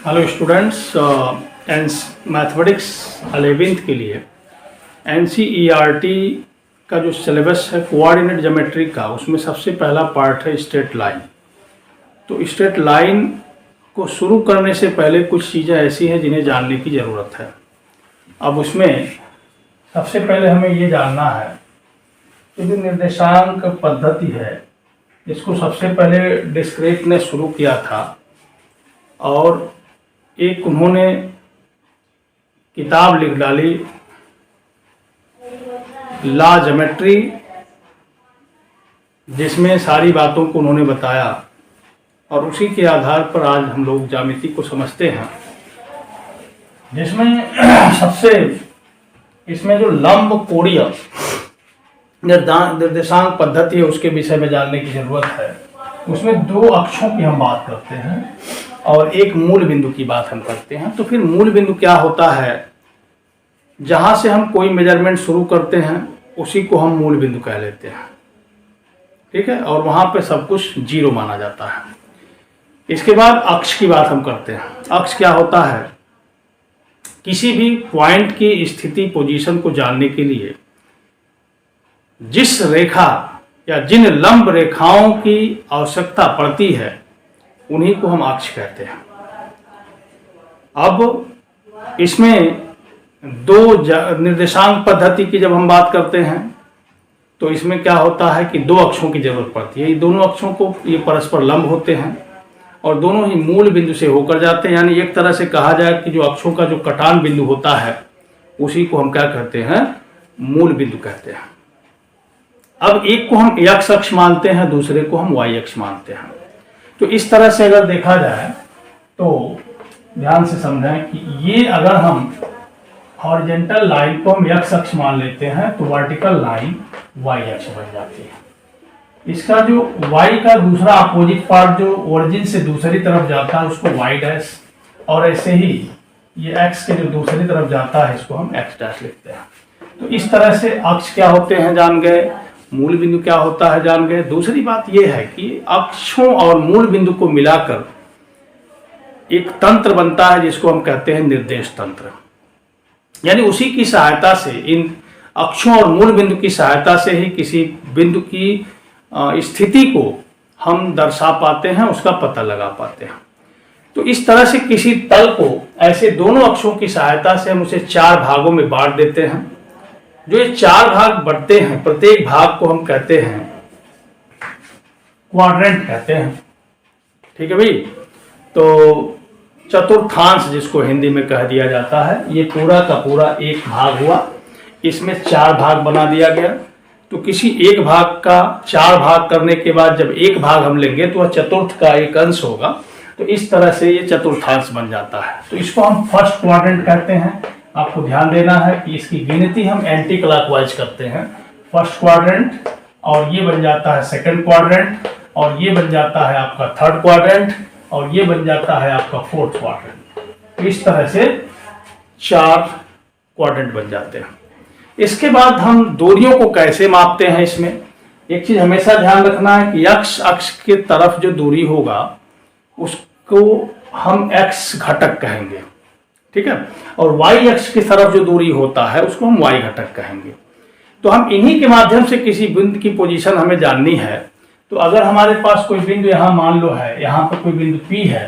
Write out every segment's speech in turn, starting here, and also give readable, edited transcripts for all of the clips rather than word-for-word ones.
Hello students, mathematics 11th के लिए NCERT का जो सिलेबस है कोऑर्डिनेट ज्योमेट्री का, उसमें सबसे पहला पार्ट है स्ट्रेट लाइन। तो स्ट्रेट लाइन को शुरू करने से पहले कुछ चीज़ें ऐसी हैं जिन्हें जानने की ज़रूरत है। अब उसमें सबसे पहले हमें ये जानना है कि जो निर्देशांक पद्धति है, इसको सबसे पहले डिस्क्रेट ने शुरू किया था और एक उन्होंने किताब लिख डाली ला ज्योमेट्री, जिसमें सारी बातों को उन्होंने बताया और उसी के आधार पर आज हम लोग ज्यामिति को समझते हैं। जिसमें सबसे इसमें जो लंब कोणीय निर्देशांक पद्धति है उसके विषय में जानने की जरूरत है। उसमें दो अक्षों की हम बात करते हैं और एक मूल बिंदु की बात हम करते हैं। तो फिर मूल बिंदु क्या होता है? जहां से हम कोई मेजरमेंट शुरू करते हैं उसी को हम मूल बिंदु कह लेते हैं, ठीक है। और वहां पे सब कुछ जीरो माना जाता है। इसके बाद अक्ष की बात हम करते हैं। अक्ष क्या होता है? किसी भी पॉइंट की स्थिति पोजीशन को जानने के लिए जिस रेखा या जिन लंब रेखाओं की आवश्यकता पड़ती है उन्हीं को हम अक्ष कहते हैं। अब इसमें दो निर्देशांक पद्धति की जब हम बात करते हैं तो इसमें क्या होता है कि दो अक्षों की जरूरत पड़ती है। ये दोनों अक्षों को ये परस्पर लंब होते हैं और दोनों ही मूल बिंदु से होकर जाते हैं। यानी एक तरह से कहा जाए कि जो अक्षों का जो कटान बिंदु होता है उसी को हम क्या कहते हैं? मूल बिंदु कहते हैं। अब एक को हम एक्स अक्ष मानते हैं, दूसरे को हम वाई अक्ष मानते हैं। तो इस तरह से अगर देखा जाए तो ध्यान से समझें कि ये अगर हम हॉरिजॉन्टल लाइन को हम एक्स अक्ष मान लेते हैं तो वर्टिकल लाइन वाई अक्ष बन जाती है। इसका जो वाई का दूसरा अपोजिट पार्ट जो ओरिजिन से दूसरी तरफ जाता है उसको वाई डैश, और ऐसे ही ये एक्स के जो दूसरी तरफ जाता है इसको हम एक्स डैश लिखते हैं। तो इस तरह से अक्ष क्या होते हैं जान गए, मूल बिंदु क्या होता है जान गए। दूसरी बात यह है कि अक्षों और मूल बिंदु को मिलाकर एक तंत्र बनता है जिसको हम कहते हैं निर्देश तंत्र। यानी उसी की सहायता से, इन अक्षों और मूल बिंदु की सहायता से ही किसी बिंदु की स्थिति को हम दर्शा पाते हैं, उसका पता लगा पाते हैं। तो इस तरह से किसी तल को ऐसे दोनों अक्षों की सहायता से हम उसे चार भागों में बांट देते हैं। जो ये चार भाग बढ़ते हैं, प्रत्येक भाग को हम कहते हैं क्वाड्रेंट कहते हैं, ठीक है भाई। तो चतुर्थांश जिसको हिंदी में कह दिया जाता है, ये पूरा का पूरा एक भाग हुआ, इसमें चार भाग बना दिया गया। तो किसी एक भाग का चार भाग करने के बाद जब एक भाग हम लेंगे तो वह चतुर्थ का एक अंश होगा। तो इस तरह से ये चतुर्थांश बन जाता है। तो इसको हम फर्स्ट क्वाड्रेंट कहते हैं। आपको ध्यान देना है कि इसकी गिनती हम एंटी क्लॉकवाइज करते हैं। फर्स्ट क्वाड्रेंट, और ये बन जाता है सेकंड क्वाड्रेंट, और ये बन जाता है आपका थर्ड क्वाड्रेंट, और ये बन जाता है आपका फोर्थ क्वाड्रेंट। इस तरह से चार क्वाड्रेंट बन जाते हैं। इसके बाद हम दूरियों को कैसे मापते हैं? इसमें एक चीज हमेशा ध्यान रखना है कि एक्स अक्ष के तरफ जो दूरी होगा उसको हम एक्स घटक कहेंगे, ठीक है। और वाई अक्ष की तरफ जो दूरी होता है उसको हम वाई घटक कहेंगे। तो हम इन्हीं के माध्यम से किसी बिंदु की पोजीशन हमें जाननी है। तो अगर हमारे पास कोई बिंदु यहाँ मान लो है, यहाँ पर कोई बिंदु P है,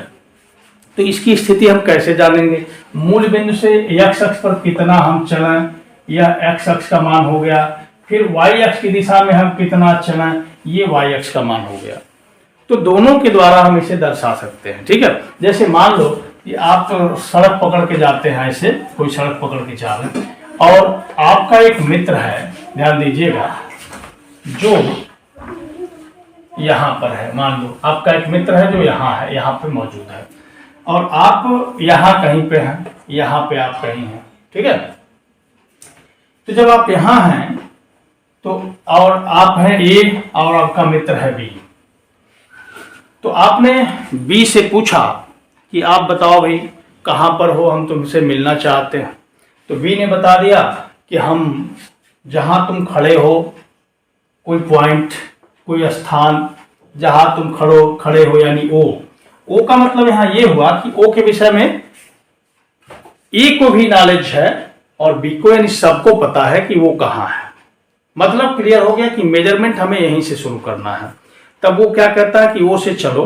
तो इसकी स्थिति हम कैसे जानेंगे? मूल बिंदु से एक्स अक्ष पर कितना हम चलें, यह एक्स अक्ष का मान हो गया। फिर वाई अक्ष की दिशा में हम कितना चलें, ये वाई अक्ष का मान हो गया। तो दोनों के द्वारा हम इसे दर्शा सकते हैं, ठीक है। जैसे मान लो कि आप सड़क पकड़ के जाते हैं, ऐसे कोई सड़क पकड़ के जा रहे हैं और आपका एक मित्र है, ध्यान दीजिएगा, जो यहाँ पर है। मान लो आपका एक मित्र है जो यहाँ है, यहाँ पे मौजूद है, और आप यहाँ कहीं पे हैं, यहाँ पे आप कहीं हैं, ठीक है। तो जब आप यहाँ हैं तो, और आप हैं A और आपका मित्र है B, तो आपने B से पूछा कि आप बताओ भाई कहाँ पर हो, हम तुमसे मिलना चाहते हैं। तो B ने बता दिया कि हम जहाँ तुम खड़े हो, कोई पॉइंट, कोई स्थान जहाँ तुम खड़े हो यानी O, ओ का मतलब यहाँ ये हुआ कि ओ के विषय में ए को भी नॉलेज है और बी को, यानी सबको पता है कि वो कहाँ है। मतलब क्लियर हो गया कि मेजरमेंट हमें यहीं से शुरू करना है। तब वो क्या कहता है कि ओ से चलो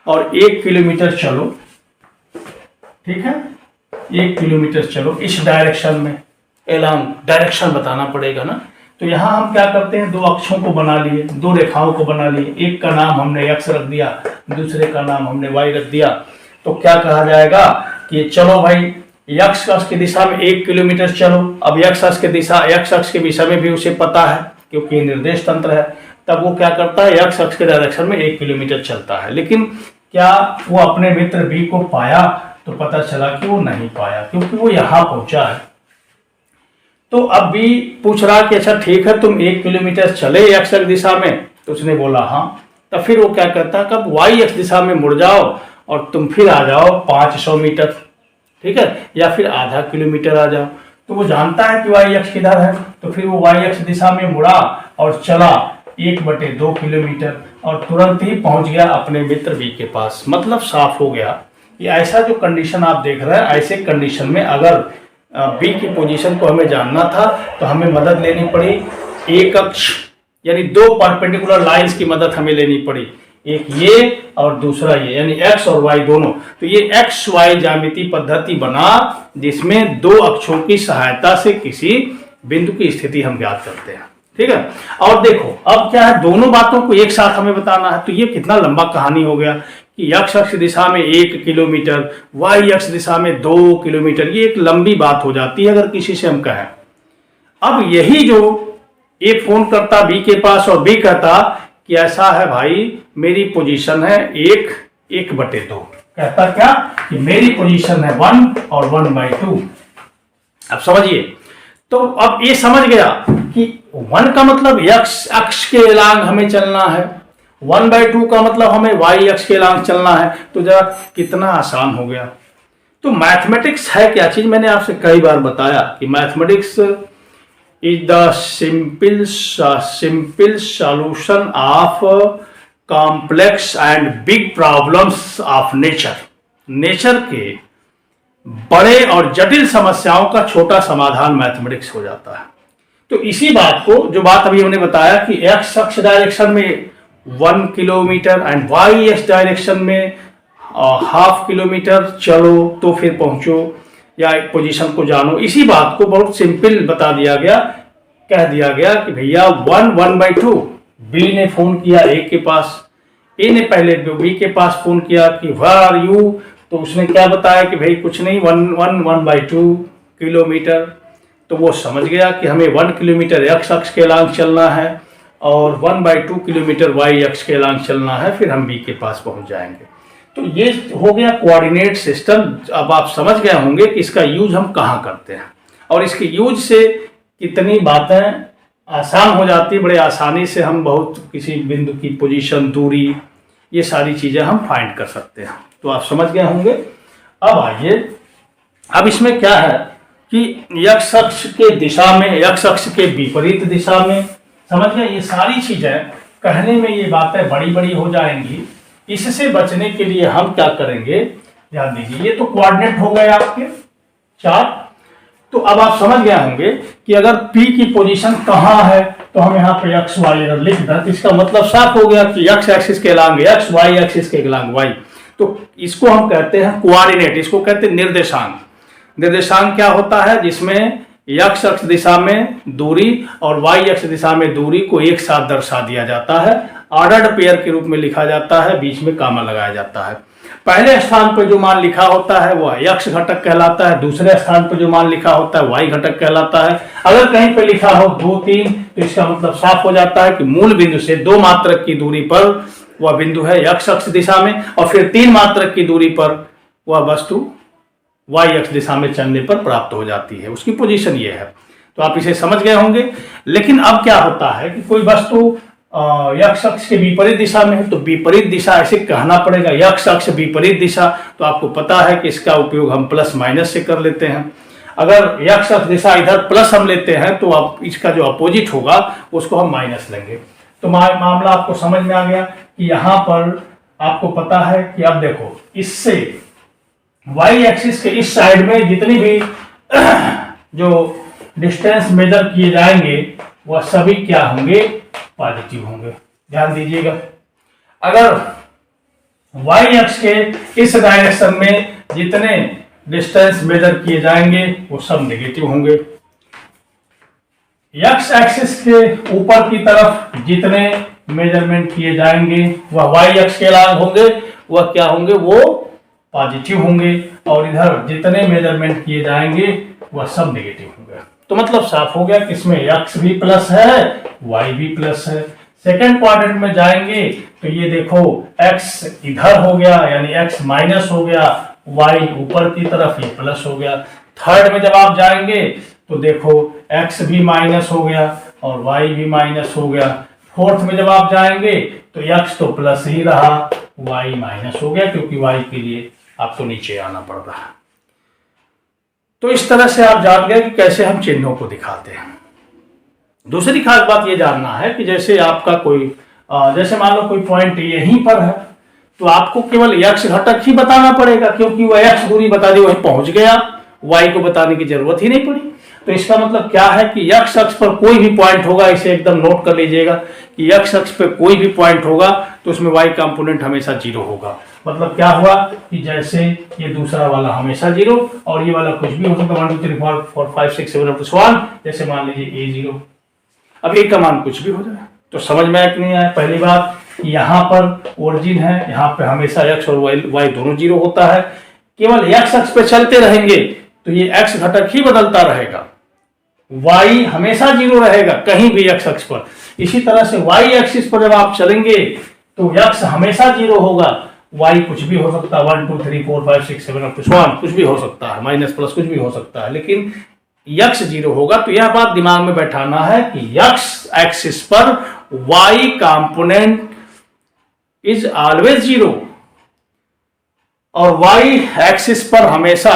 और 1 किलोमीटर चलो, ठीक है, 1 किलोमीटर चलो इस डायरेक्शन में, एलॉन्ग डायरेक्शन बताना पड़ेगा ना। तो यहाँ हम क्या करते हैं, 2 अक्षों को बना लिए, 2 रेखाओं को बना लिए, एक का नाम हमने x रख दिया, दूसरे का नाम हमने y रख दिया। तो क्या कहा जाएगा कि चलो भाई x अक्ष की दिशा में 1 किलोमीटर चलो। अब x अक्ष की दिशा, x अक्ष के विषय में भी उसे पता है क्योंकि निर्देश तंत्र है। तब वो क्या करता है, x अक्ष के डायरेक्शन में 1 किलोमीटर चलता है। लेकिन क्या वो अपने मित्र b को पाया? तो पता चला कि वो नहीं पाया क्योंकि वो यहाँ पहुंचा है। तो अब भी पूछ रहा कि अच्छा ठीक है तुम 1 किलोमीटर चले x अक्ष दिशा में, तो उसने बोला हाँ। तब फिर वो क्या करता है, कब y अक्ष दिशा में मुड़ जाओ और तुम फिर आ जाओ 500 मीटर, ठीक है, या फिर आधा किलोमीटर आ जाओ। तो वो जानता है कि y अक्ष किधर है, तो फिर वो y अक्ष दिशा में मुड़ा और चला 1/2 किलोमीटर और तुरंत ही पहुंच गया अपने मित्र बी के पास। मतलब साफ हो गया कि ऐसा जो कंडीशन आप देख रहे हैं, ऐसे कंडीशन में अगर बी की पोजीशन को हमें जानना था तो हमें मदद लेनी पड़ी एक अक्ष, यानी 2 परपेंडिकुलर लाइंस की मदद हमें लेनी पड़ी, एक ये और दूसरा ये, यानी x और y दोनों। तो ये एक्स वाई ज्यामिति पद्धति बना जिसमें 2 अक्षों की सहायता से किसी बिंदु की स्थिति हम ज्ञात करते हैं, ठीक है। और देखो अब क्या है, दोनों बातों को एक साथ हमें बताना है। तो ये कितना लंबा कहानी हो गया कि x अक्ष दिशा में 1 किलोमीटर, y अक्ष दिशा में 2 किलोमीटर, ये एक लंबी बात हो जाती है अगर किसी से हम कहें। अब यही जो ए फोन करता बी के पास और बी कहता कि ऐसा है भाई मेरी पोजीशन है 1/2, कहता क्या कि मेरी पोजीशन है 1 और 1/2। अब समझिए, तो अब ये समझ गया कि 1 का मतलब x अक्ष के एलांग हमें चलना है, 1/2 का मतलब हमें y अक्ष के एलांग चलना है। तो जरा कितना आसान हो गया। तो मैथमेटिक्स है क्या चीज, मैंने आपसे कई बार बताया कि mathematics is the simple solution of complex and big problems of nature. Nature के बड़े और जटिल समस्याओं का छोटा समाधान मैथमेटिक्स हो जाता है। तो इसी बात को, जो बात अभी हमने बताया कि x अक्ष डायरेक्शन में 1 किलोमीटर एंड y अक्ष डायरेक्शन में 0.5 किलोमीटर चलो तो फिर पहुंचो या एक पोजीशन को जानो, इसी बात को बहुत सिंपल बता दिया गया। कह दिया गया कि भैया 1/2। बी ने फोन किया ए के पास, ए ने पहले बी के पास फोन किया कि वेयर आर यू, तो उसने क्या बताया कि भाई कुछ नहीं 1/2 किलोमीटर। तो वो समझ गया कि हमें 1 किलोमीटर x अक्ष के एलांग चलना है और 1/2 किलोमीटर y अक्ष के एलांग चलना है, फिर हम बी के पास पहुंच जाएंगे। तो ये हो गया कोऑर्डिनेट सिस्टम। अब आप समझ गए होंगे कि इसका यूज हम कहाँ करते हैं और इसके यूज से कितनी बातें आसान हो जाती है। बड़े आसानी से हम बहुत किसी बिंदु की पोजीशन, दूरी, ये सारी चीज़ें हम फाइंड कर सकते हैं। तो आप समझ गए होंगे। अब आइए, अब इसमें क्या है कि x अक्ष के दिशा में, x अक्ष के विपरीत दिशा में, समझ गए, ये सारी चीज़ें कहने में ये बातें बड़ी बड़ी हो जाएंगी। इससे बचने के लिए हम क्या करेंगे, ध्यान दीजिए, ये तो कोऑर्डिनेट हो गए आपके 4। तो अब आप समझ गए होंगे कि अगर P की पोजीशन कहाँ है तो हम यहाँ पे x y अगर लिख दें, इसका मतलब साफ हो गया कि x एक्सिस के एलांग x, y एक्सिस के एलांग y। तो इसको हम कहते हैं कोऑर्डिनेट, इसको कहते हैं निर्देशांक। निर्देशांक क्या होता है, जिसमें x अक्ष दिशा में दूरी और y अक्ष दिशा में दूरी को एक साथ दर्शा दिया जाता है, ऑर्डर्ड पेयर के रूप में लिखा जाता है, बीच में कामा लगाया जाता है। पहले स्थान पर जो मान लिखा होता है वो x घटक कहलाता है, दूसरे स्थान पर जो मान लिखा होता है y घटक कहलाता है। अगर कहीं पर लिखा हो 2, 3 तो इसका मतलब साफ हो जाता है कि मूल बिंदु से 2 मात्रक की दूरी पर वह बिंदु है x अक्ष दिशा में, और फिर 3 मात्रक की दूरी पर वह वस्तु y अक्ष दिशा में चलने पर प्राप्त हो जाती है, उसकी पोजीशन ये है। तो आप इसे समझ गए होंगे। लेकिन अब क्या होता है कि कोई वस्तु x अक्ष के विपरीत दिशा में है, तो विपरीत दिशा ऐसे कहना पड़ेगा, x अक्ष विपरीत दिशा। तो आपको पता है कि इसका उपयोग हम प्लस माइनस से कर लेते हैं। अगर x अक्ष दिशा इधर प्लस हम लेते हैं तो आप इसका जो अपोजिट होगा उसको हम माइनस लेंगे। तो मामला आपको समझ में आ गया कि यहाँ पर आपको पता है कि अब देखो इससे वाई एक्सिस के इस साइड में जितनी भी जो डिस्टेंस मेजर किए जाएंगे वह सभी क्या होंगे, पॉजिटिव होंगे। ध्यान दीजिएगा, अगर वाई एक्स के इस डायरेक्शन में जितने डिस्टेंस मेजर किए जाएंगे वो सब नेगेटिव होंगे। एक्स एक्सिस के ऊपर की तरफ जितने मेजरमेंट किए जाएंगे वह वाई एक्स के अलॉन्ग होंगे, वह क्या होंगे, वो पॉजिटिव होंगे। और इधर जितने मेजरमेंट किए जाएंगे वह सब नेगेटिव होंगे। तो मतलब साफ हो गया कि इसमें एक्स भी प्लस है, वाई भी प्लस है। सेकेंड क्वाड्रेंट में जाएंगे तो ये देखो एक्स इधर हो गया यानी एक्स माइनस हो गया, वाई ऊपर की तरफ ये प्लस हो गया। थर्ड में जब आप जाएंगे तो देखो एक्स भी माइनस हो गया और वाई भी माइनस हो गया। फोर्थ में जब आप जाएंगे तो एक्स तो प्लस ही रहा, वाई माइनस हो गया, क्योंकि वाई के लिए आपको नीचे आना पड़ रहा है। तो इस तरह से आप जान गए कि कैसे हम चिन्हों को दिखाते हैं। दूसरी खास बात ये जानना है कि जैसे आपका कोई जैसे मान लो कोई पॉइंट यहीं पर है तो आपको केवल एक्स घटक ही बताना पड़ेगा, क्योंकि वह एक्स दूरी बता दी, वहीं पहुंच गया, वाई को बताने की जरूरत ही नहीं पड़ी। तो इसका मतलब क्या है कि एक्स अक्ष पर कोई भी पॉइंट होगा, इसे एकदम नोट कर लीजिएगा कि एक्स अक्ष पर कोई भी पॉइंट होगा तो उसमें वाई कंपोनेंट हमेशा जीरो होगा। मतलब क्या हुआ कि जैसे ये दूसरा वाला हमेशा जीरो और ये वाला कुछ भी हो सकता है, 1 2 3 4 5 6 7 8 9, जैसे मान लीजिए ए जीरो। अब ए का मान कुछ भी हो जाए तो समझ में आया कि नहीं आया। पहली बात, यहाँ पर ओरिजिन है, यहाँ पे हमेशा एक्स और वाई दोनों जीरो होता है। केवल एक्स अक्ष पे चलते रहेंगे तो ये एक्स घटक ही बदलता रहेगा, वाई हमेशा जीरो रहेगा कहीं भी एक्स अक्ष पर। इसी तरह से वाई एक्सिस पर जब आप चलेंगे तो एक्स हमेशा जीरो होगा, वाई कुछ भी हो सकता है, 1 2 3 4 5 6 7 8 9 कुछ भी हो सकता है, माइनस प्लस कुछ भी हो सकता है, लेकिन एक्स जीरो होगा। तो यह बात दिमाग में बैठाना है कि एक्स एक्सिस पर Y component is always zero और वाई एक्सिस पर हमेशा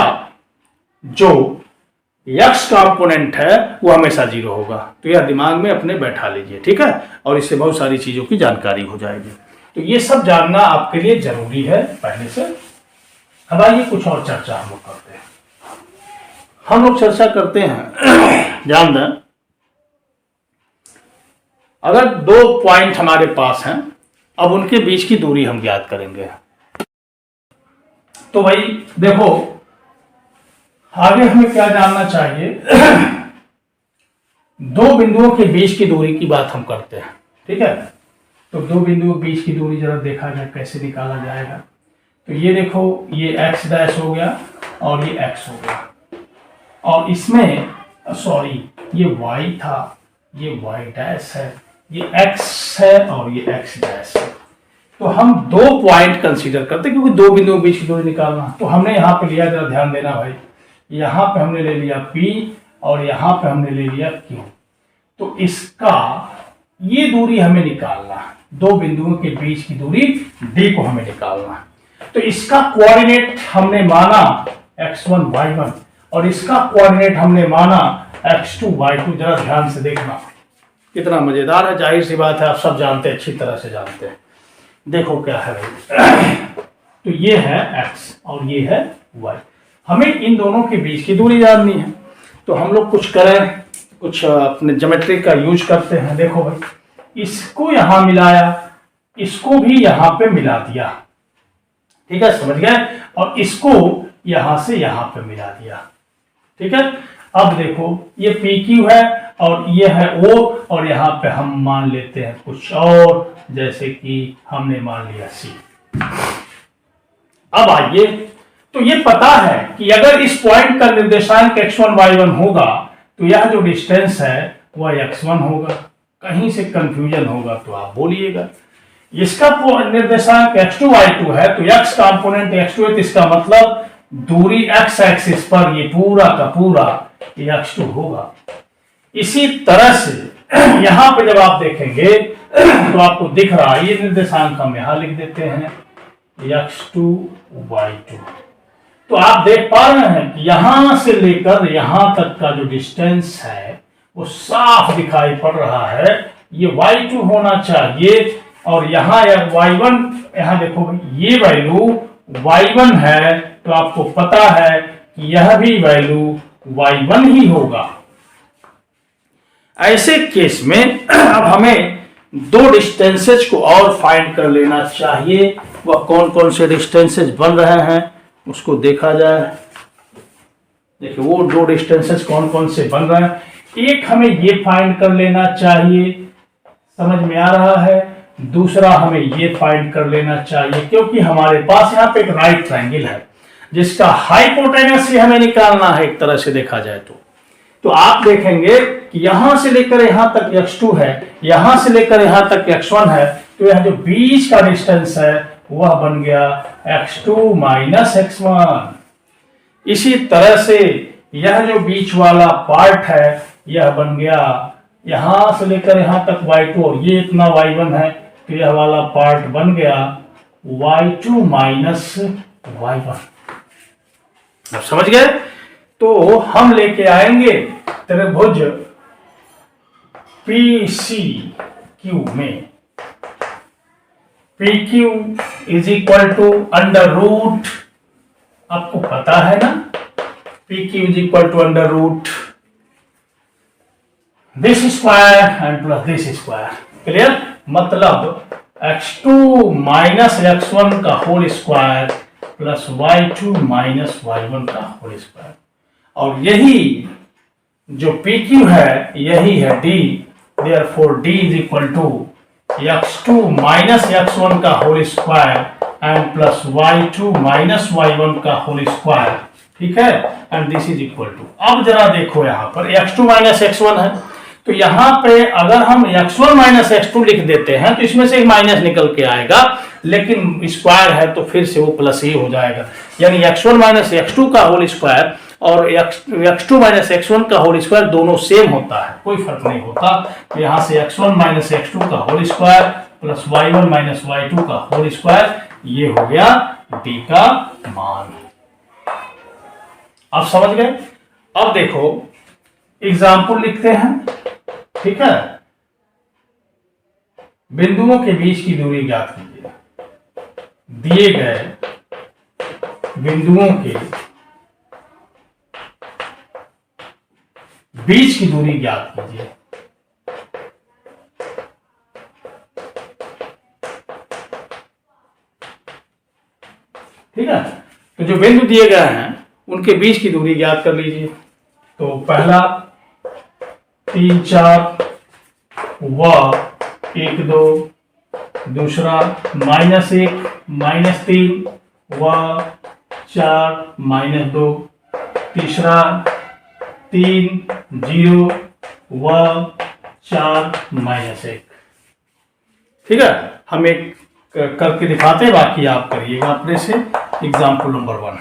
जो एक्स कंपोनेंट है वो हमेशा जीरो होगा। तो यह दिमाग में अपने बैठा लीजिए, ठीक है, और इससे बहुत सारी चीजों की जानकारी हो जाएगी। तो ये सब जानना आपके लिए जरूरी है पहले से। अब आइए कुछ और चर्चा हम लोग करते हैं। हम लोग चर्चा करते हैं, ध्यान दें, अगर दो पॉइंट हमारे पास हैं, अब उनके बीच की दूरी हम ज्ञात करेंगे। तो भाई देखो आगे हमें क्या जानना चाहिए, दो बिंदुओं के बीच की दूरी की बात हम करते हैं, ठीक है। तो दो बिंदुओं के बीच की दूरी जरा देखा जाए कैसे निकाला जाएगा। तो ये देखो ये x डैश हो गया और ये x हो गया, और इसमें सॉरी ये y था, ये y डैश है, ये x है और ये x डैश है। तो हम दो पॉइंट कंसीडर करते हैं क्योंकि दो बिंदुओं के बीच की दूरी निकालना। तो हमने यहाँ पे लिया, जरा ध्यान देना भाई, यहाँ पे हमने ले लिया P और यहाँ पे हमने ले लिया Q। तो इसका ये दूरी हमें निकालना है, दो बिंदुओं के बीच की दूरी D को हमें निकालना है। तो इसका कोऑर्डिनेट हमने माना x1 y1 और इसका कोऑर्डिनेट हमने माना x2 y2। जरा ध्यान से देखना कितना मजेदार है, जाहिर सी बात है आप सब जानते हैं, अच्छी तरह से जानते हैं। देखो क्या है भाई, तो ये है x और ये है y, हमें इन दोनों के बीच की दूरी जाननी है। तो हम लोग कुछ करें, कुछ अपने ज्योमेट्री का यूज करते हैं। देखो भाई, इसको यहां मिलाया, इसको भी यहां पे मिला दिया, ठीक है, समझ गए, और इसको यहां से यहां पे मिला दिया, ठीक है। अब देखो ये PQ है और ये है O और यहाँ पे हम मान लेते हैं कुछ और, जैसे कि हमने मान लिया C। अब आइए, तो ये पता है कि अगर इस पॉइंट का निर्देशांक x1 y1 होगा तो यह जो डिस्टेंस है वह x1 होगा। कहीं से कंफ्यूजन होगा तो आप बोलिएगा। इसका निर्देशांक x2 y2 है तो x कंपोनेंट x2 है, तो इसका मतलब दूरी x एक्सिस पर ये पूरा का पूरा x2 होगा। इसी तरह से यहां पे जब आप देखेंगे तो आपको दिख रहा है, ये निर्देशांक हम यहां लिख देते हैं x2 y2। तो आप देख पा रहे हैं कि यहां से लेकर यहां तक का जो डिस्टेंस है वो साफ दिखाई पड़ रहा है, ये y2 होना चाहिए और यहाँ y1, यहाँ देखो ये वैल्यू y1 है, तो आपको पता है कि यह भी वैल्यू y1 ही होगा। ऐसे केस में अब हमें दो डिस्टेंसेज को और फाइंड कर लेना चाहिए। वह कौन कौन से डिस्टेंसेज बन रहे हैं उसको देखा जाए। देखिए वो दो डिस्टेंसेज कौन कौन से बन रहे हैं। एक हमें ये फाइंड कर लेना चाहिए, समझ में आ रहा है। दूसरा हमें ये फाइंड कर लेना चाहिए, क्योंकि हमारे पास यहाँ पे एक राइट ट्रायंगल है जिसका हाइपोटेनस ही हमें निकालना है एक तरह से देखा जाए तो आप देखेंगे कि यहां से लेकर यहां तक x2 है, यहां से लेकर यहां तक x1 है, तो यह जो बीच का डिस्टेंस है वह बन गया x2 माइनस x1। इसी तरह से यह जो बीच वाला पार्ट है यह बन गया यहां से लेकर यहां तक y2, और ये इतना y1 है, तो यह वाला पार्ट बन गया y2 माइनस y1। अब समझ गए। तो हम लेके आएंगे त्रिभुज PCQ में PQ is equal to under root, आपको पता है ना, PQ is equal to under root this square and plus this square. Clear? मतलब x2 माइनस x1 का whole square plus y2 minus y1 का होल स्क्वायर। और यही जो PQ है यही है D, therefore D is equal to x2 minus x1 का whole square and plus y2 minus y1 का होल स्क्वायर। ठीक है, and this is equal to, अब जरा देखो यहाँ पर x2 माइनस x1 है, तो यहाँ पे अगर हम x1 माइनस x2 लिख देते हैं तो इसमें से एक माइनस निकल के आएगा, लेकिन स्क्वायर है तो फिर से वो प्लस ही हो जाएगा। यानी x1 माइनस x2 का होल स्क्वायर और x2 माइनस x1 का होल स्क्वायर दोनों सेम होता है, कोई फर्क नहीं होता। तो यहाँ से x1 माइनस x2 का whole square plus y1 minus y2 का होल स्क्वायर, ये हो गया d का मान। आप समझ गए। अब देखो एग्जाम्पल लिखते हैं। ठीक है, बिंदुओं के बीच की दूरी ज्ञात कीजिए। दिए गए बिंदुओं के बीच की दूरी ज्ञात कीजिए। ठीक है, तो जो बिंदु दिए गए हैं उनके बीच की दूरी ज्ञात कर लीजिए। तो पहला 3 4 व 1 2, दूसरा -1 -3 व 4 -2, तीसरा 3 0 व 4 -1। ठीक है, हम एक करके दिखाते हैं, बाकी आप करिएगा अपने से। एग्जाम्पल नंबर 1,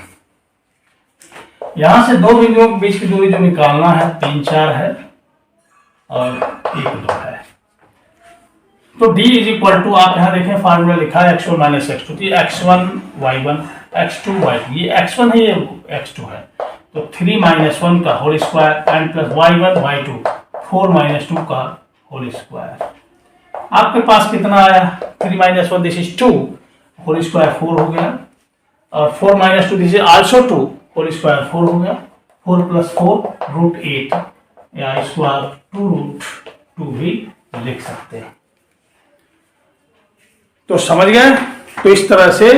यहां से दो बिंदुओं के बीच की दूरी जो निकालना है 3 4 है और 1 2 है। तो d इज इक्वल टू, आप यहां देखें फार्मूला लिखा है x1 minus x2, x1 y1 x2 y2, ये x1 है ये x2 है, तो 3 माइनस 1 का whole square and plus y1 y2 4 minus 2 का होल स्क्वायर। आपके पास कितना आया 3 minus 1 this is 2, whole square 4 हो गया, और 4 minus 2 this is also 2, whole square 4 हो गया। 4 प्लस 4 रूट 8, या इसको आप 2 रूट 2 भी लिख सकते हैं। तो समझ गए। तो इस तरह से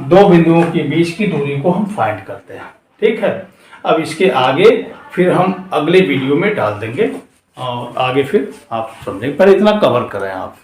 दो बिंदुओं के बीच की दूरी को हम फाइंड करते हैं। ठीक है, अब इसके आगे फिर हम अगले वीडियो में डाल देंगे और आगे फिर आप समझेंगे, पर इतना कवर करें आप।